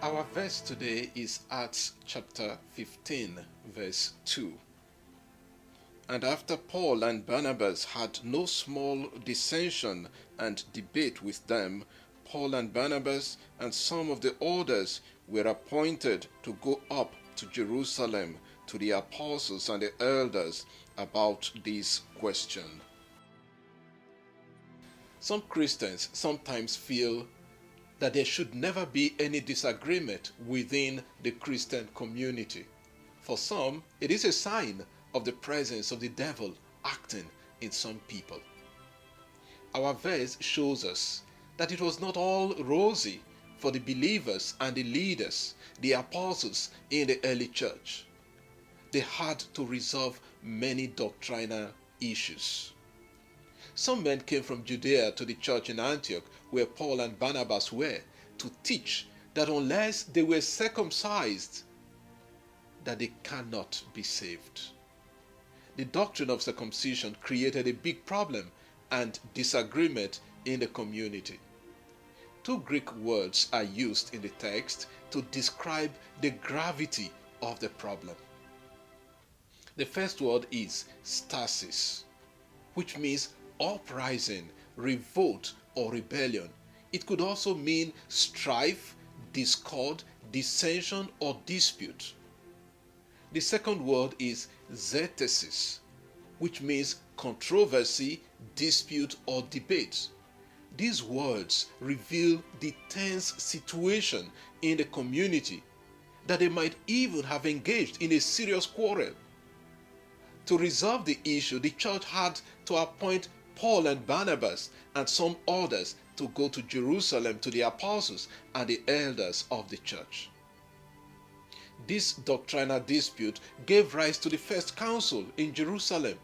Our verse today is Acts chapter 15, verse 2. And after Paul and Barnabas had no small dissension and debate with them, Paul and Barnabas and some of the others were appointed to go up to Jerusalem to the apostles and the elders about this question. Some Christians sometimes feel that there should never be any disagreement within the Christian community. For some, it is a sign of the presence of the devil acting in some people. Our verse shows us that it was not all rosy for the believers and the leaders, the apostles in the early church. They had to resolve many doctrinal issues. Some men came from Judea to the church in Antioch, where Paul and Barnabas were, to teach that unless they were circumcised, that they cannot be saved. The doctrine of circumcision created a big problem and disagreement in the community. Two Greek words are used in the text to describe the gravity of the problem. The first word is stasis, which means uprising, revolt, or rebellion. It could also mean strife, discord, dissension, or dispute. The second word is zetesis, which means controversy, dispute, or debate. These words reveal the tense situation in the community, that they might even have engaged in a serious quarrel. To resolve the issue, the church had to appoint Paul and Barnabas and some others to go to Jerusalem to the apostles and the elders of the church. This doctrinal dispute gave rise to the first council in Jerusalem.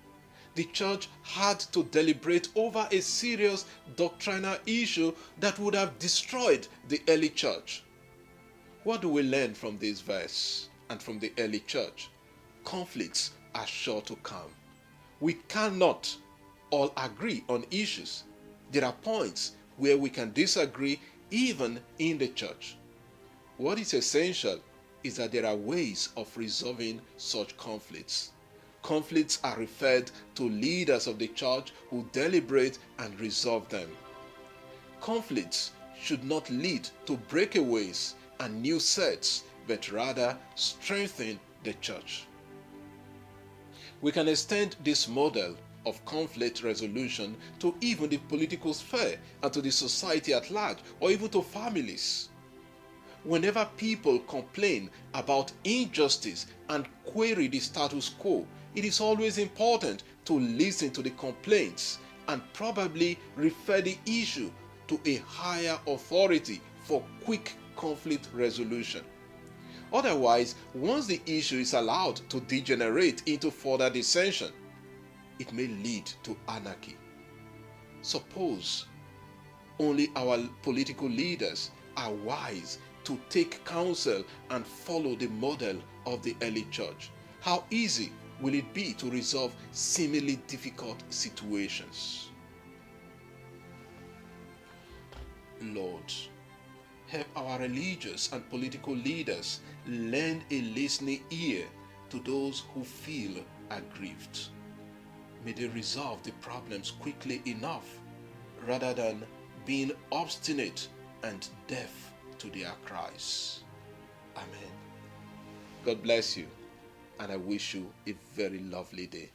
The church had to deliberate over a serious doctrinal issue that would have destroyed the early church. What do we learn from this verse and from the early church? Conflicts are sure to come. We cannot all agree on issues. There are points where we can disagree even in the church. What is essential is that there are ways of resolving such conflicts. Conflicts are referred to leaders of the church who deliberate and resolve them. Conflicts should not lead to breakaways and new sets, but rather strengthen the church. We can extend this model of conflict resolution to even the political sphere and to the society at large, or even to families. Whenever people complain about injustice and query the status quo, it is always important to listen to the complaints and probably refer the issue to a higher authority for quick conflict resolution. Otherwise, once the issue is allowed to degenerate into further dissension, it may lead to anarchy. Suppose only our political leaders are wise to take counsel and follow the model of the early church. How easy will it be to resolve seemingly difficult situations? Lord, help our religious and political leaders lend a listening ear to those who feel aggrieved. May they resolve the problems quickly enough rather than being obstinate and deaf to their cries. Amen. God bless you, and I wish you a very lovely day.